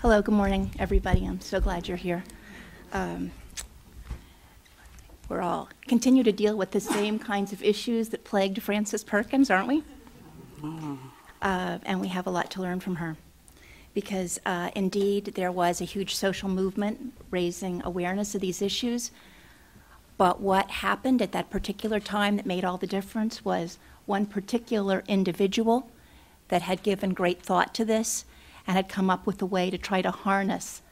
Hello, good morning, everybody. I'm so glad you're here. We're all continue to deal with the same kinds of issues that plagued Frances Perkins, aren't we? And we have a lot to learn from her. Because indeed, there was a huge social movement raising awareness of these issues. But what happened at that particular time that made all the difference was one particular individual that had given great thought to this and had come up with a way to try to harness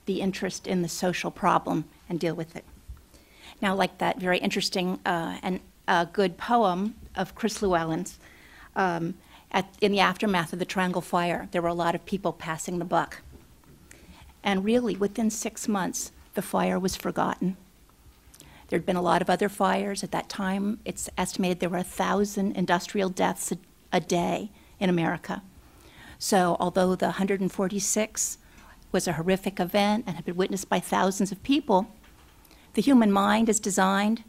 the interest in the social problem and deal with it. Now, like that very interesting and good poem of Chris Llewellyn's, in the aftermath of the Triangle Fire, there were a lot of people passing the buck. And really, within 6 months, the fire was forgotten. There'd been a lot of other fires. At that time, it's estimated there were 1,000 industrial deaths a day in America. So although the 146 was a horrific event and had been witnessed by thousands of people, the human mind is designed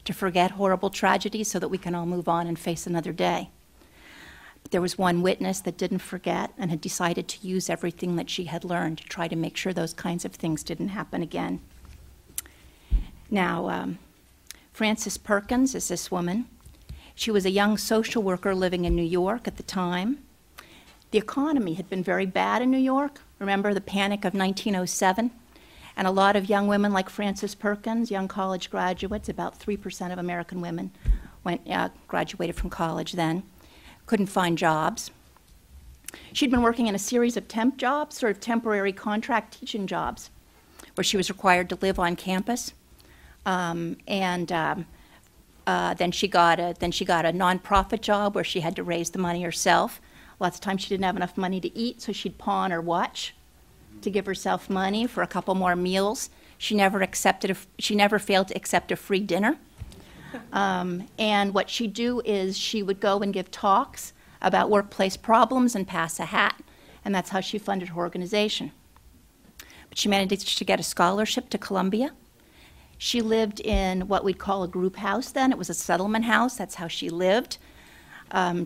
to forget horrible tragedies so that we can all move on and face another day. But there was one witness that didn't forget and had decided to use everything that she had learned to try to make sure those kinds of things didn't happen again. Now, Frances Perkins is this woman. She was a young social worker living in New York at the time. The economy had been very bad in New York. Remember the panic of 1907? And a lot of young women like Frances Perkins, young college graduates, about 3% of American women graduated from college then, couldn't find jobs. She'd been working in a series of temp jobs, sort of temporary contract teaching jobs, where she was required to live on campus. Then she got a nonprofit job where she had to raise the money herself. Lots of times she didn't have enough money to eat, so she'd pawn her watch to give herself money for a couple more meals. She never failed to accept a free dinner. And what she'd do is she would go and give talks about workplace problems and pass a hat, and that's how she funded her organization. But she managed to get a scholarship to Columbia. She lived in what we'd call a group house then. It was a settlement house. That's how she lived.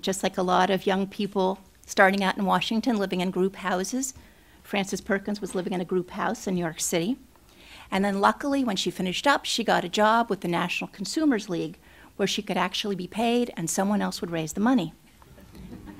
Just like a lot of young people starting out in Washington living in group houses, Frances Perkins was living in a group house in New York City. And then luckily, when she finished up, she got a job with the National Consumers League where she could actually be paid and someone else would raise the money.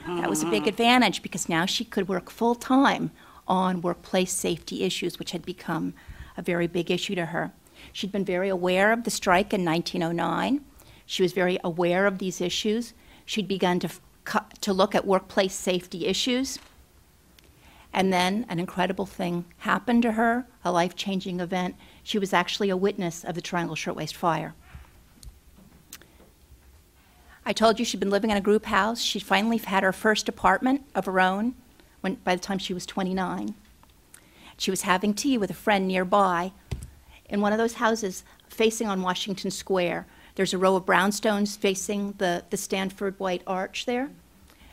That was a big advantage because now she could work full-time on workplace safety issues, which had become a very big issue to her. She'd been very aware of the strike in 1909. She was very aware of these issues. She'd begun to look at workplace safety issues. And then an incredible thing happened to her, a life-changing event. She was actually a witness of the Triangle Shirtwaist Fire. I told you she'd been living in a group house. She finally had her first apartment of her own by the time she was 29. She was having tea with a friend nearby in one of those houses facing on Washington Square. There's a row of brownstones facing the Stanford White Arch there.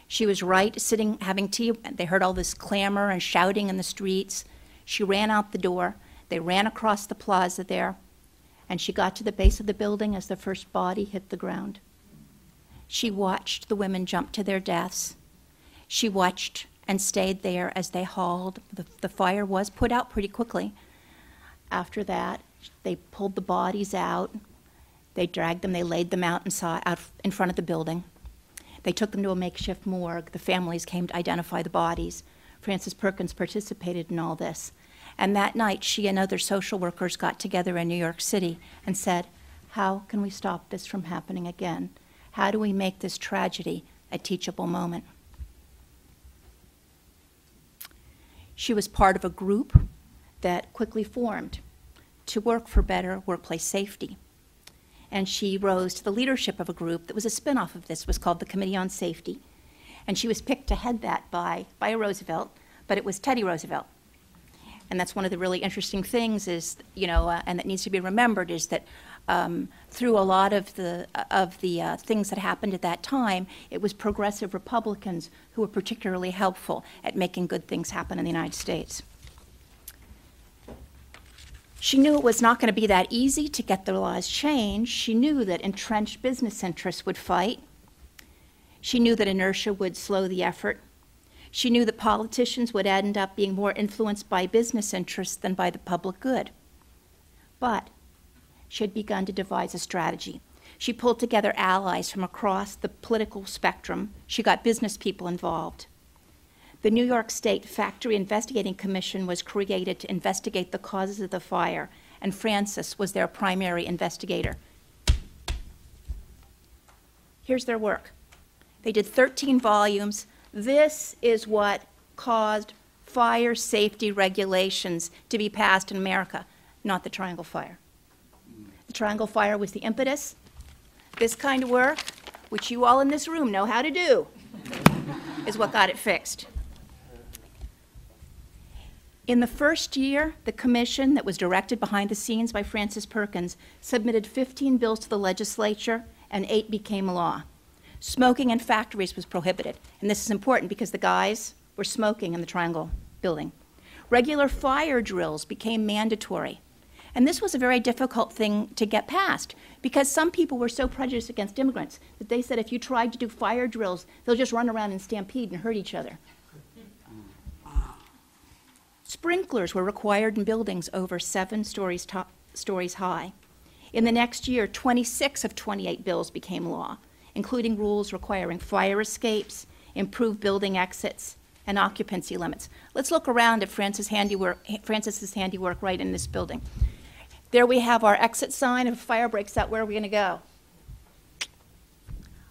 She was right sitting having tea. They heard all this clamor and shouting in the streets. She ran out the door. They ran across the plaza there, and she got to the base of the building as the first body hit the ground. She watched the women jump to their deaths. She watched and stayed there as they hauled. The fire was put out pretty quickly. After that, they pulled the bodies out. They dragged them, they laid them out in front of the building. They took them to a makeshift morgue. The families came to identify the bodies. Frances Perkins participated in all this. And that night, she and other social workers got together in New York City and said, how can we stop this from happening again? How do we make this tragedy a teachable moment? She was part of a group that quickly formed to work for better workplace safety. And she rose to the leadership of a group that was a spin-off of this. It was called the Committee on Safety. And she was picked to head that by a Roosevelt, but it was Teddy Roosevelt. And that's one of the really interesting things is, and that needs to be remembered, is that through a lot of the things that happened at that time, it was progressive Republicans who were particularly helpful at making good things happen in the United States. She knew it was not going to be that easy to get the laws changed. She knew that entrenched business interests would fight. She knew that inertia would slow the effort. She knew that politicians would end up being more influenced by business interests than by the public good. But she had begun to devise a strategy. She pulled together allies from across the political spectrum. She got business people involved. The New York State Factory Investigating Commission was created to investigate the causes of the fire, and Frances was their primary investigator. Here's their work. They did 13 volumes. This is what caused fire safety regulations to be passed in America, not the Triangle Fire. The Triangle Fire was the impetus. This kind of work, which you all in this room know how to do, is what got it fixed. In the first year, the commission that was directed behind the scenes by Frances Perkins submitted 15 bills to the legislature, and 8 became law. Smoking in factories was prohibited, and this is important because the guys were smoking in the Triangle building. Regular fire drills became mandatory, and this was a very difficult thing to get passed because some people were so prejudiced against immigrants that they said if you tried to do fire drills, they'll just run around and stampede and hurt each other. Sprinklers were required in buildings over 7 stories high. In the next year, 26 of 28 bills became law, including rules requiring fire escapes, improved building exits, and occupancy limits. Let's look around at Frances's handiwork right in this building. There we have our exit sign. If a fire breaks out, where are we going to go?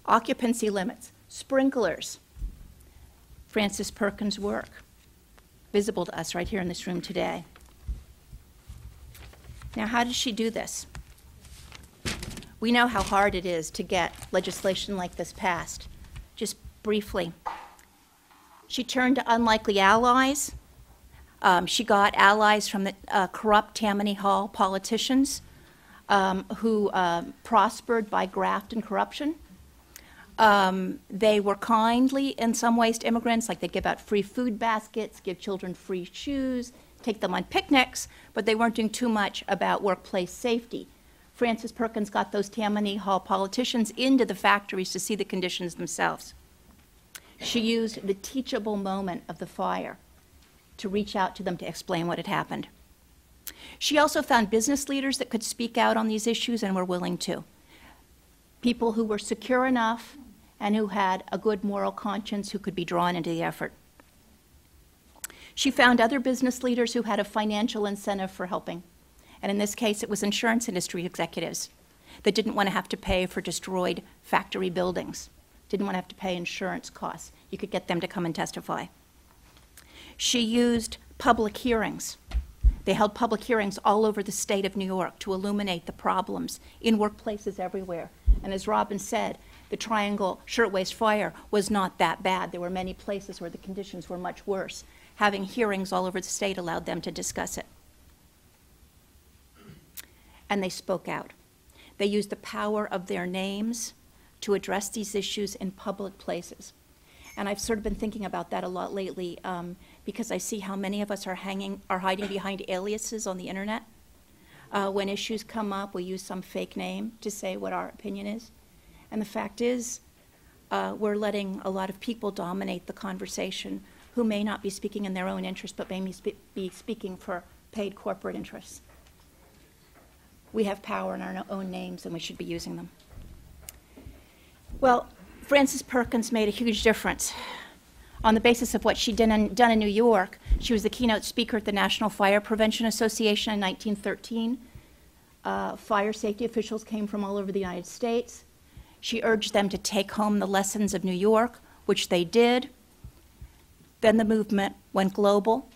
Occupancy limits, sprinklers. Frances Perkins' work, visible to us right here in this room today. Now, how did she do this? We know how hard it is to get legislation like this passed. Just briefly, she turned to unlikely allies. She got allies from the corrupt Tammany Hall politicians who prospered by graft and corruption. They were kindly in some ways to immigrants, like they'd give out free food baskets, give children free shoes, take them on picnics, but they weren't doing too much about workplace safety. Frances Perkins got those Tammany Hall politicians into the factories to see the conditions themselves. She used the teachable moment of the fire to reach out to them to explain what had happened. She also found business leaders that could speak out on these issues and were willing to. People who were secure enough and who had a good moral conscience who could be drawn into the effort. She found other business leaders who had a financial incentive for helping. And in this case, it was insurance industry executives that didn't want to have to pay for destroyed factory buildings, didn't want to have to pay insurance costs. You could get them to come and testify. She used public hearings. They held public hearings all over the state of New York to illuminate the problems in workplaces everywhere. And as Robin said, the Triangle Shirtwaist Fire was not that bad. There were many places where the conditions were much worse. Having hearings all over the state allowed them to discuss it. And they spoke out. They used the power of their names to address these issues in public places. And I've sort of been thinking about that a lot lately because I see how many of us are hiding behind aliases on the internet. When issues come up, we use some fake name to say what our opinion is. And the fact is, we're letting a lot of people dominate the conversation who may not be speaking in their own interest, but may be speaking for paid corporate interests. We have power in our own names, and we should be using them. Well, Frances Perkins made a huge difference. On the basis of what she'd done in New York, she was the keynote speaker at the National Fire Prevention Association in 1913. Fire safety officials came from all over the United States. She urged them to take home the lessons of New York, which they did. Then the movement went global.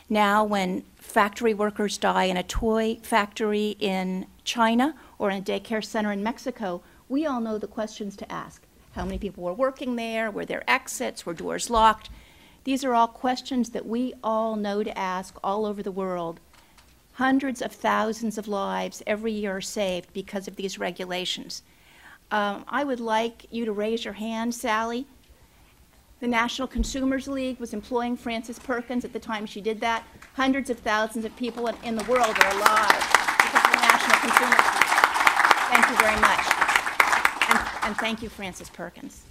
Now, when factory workers die in a toy factory in China or in a daycare center in Mexico, we all know the questions to ask. How many people were working there? Were there exits? Were doors locked? These are all questions that we all know to ask all over the world. Hundreds of thousands of lives every year are saved because of these regulations. I would like you to raise your hand, Sally. The National Consumers League was employing Frances Perkins at the time she did that. Hundreds of thousands of people in the world are alive because of the National Consumers League. Thank you very much. And thank you, Frances Perkins.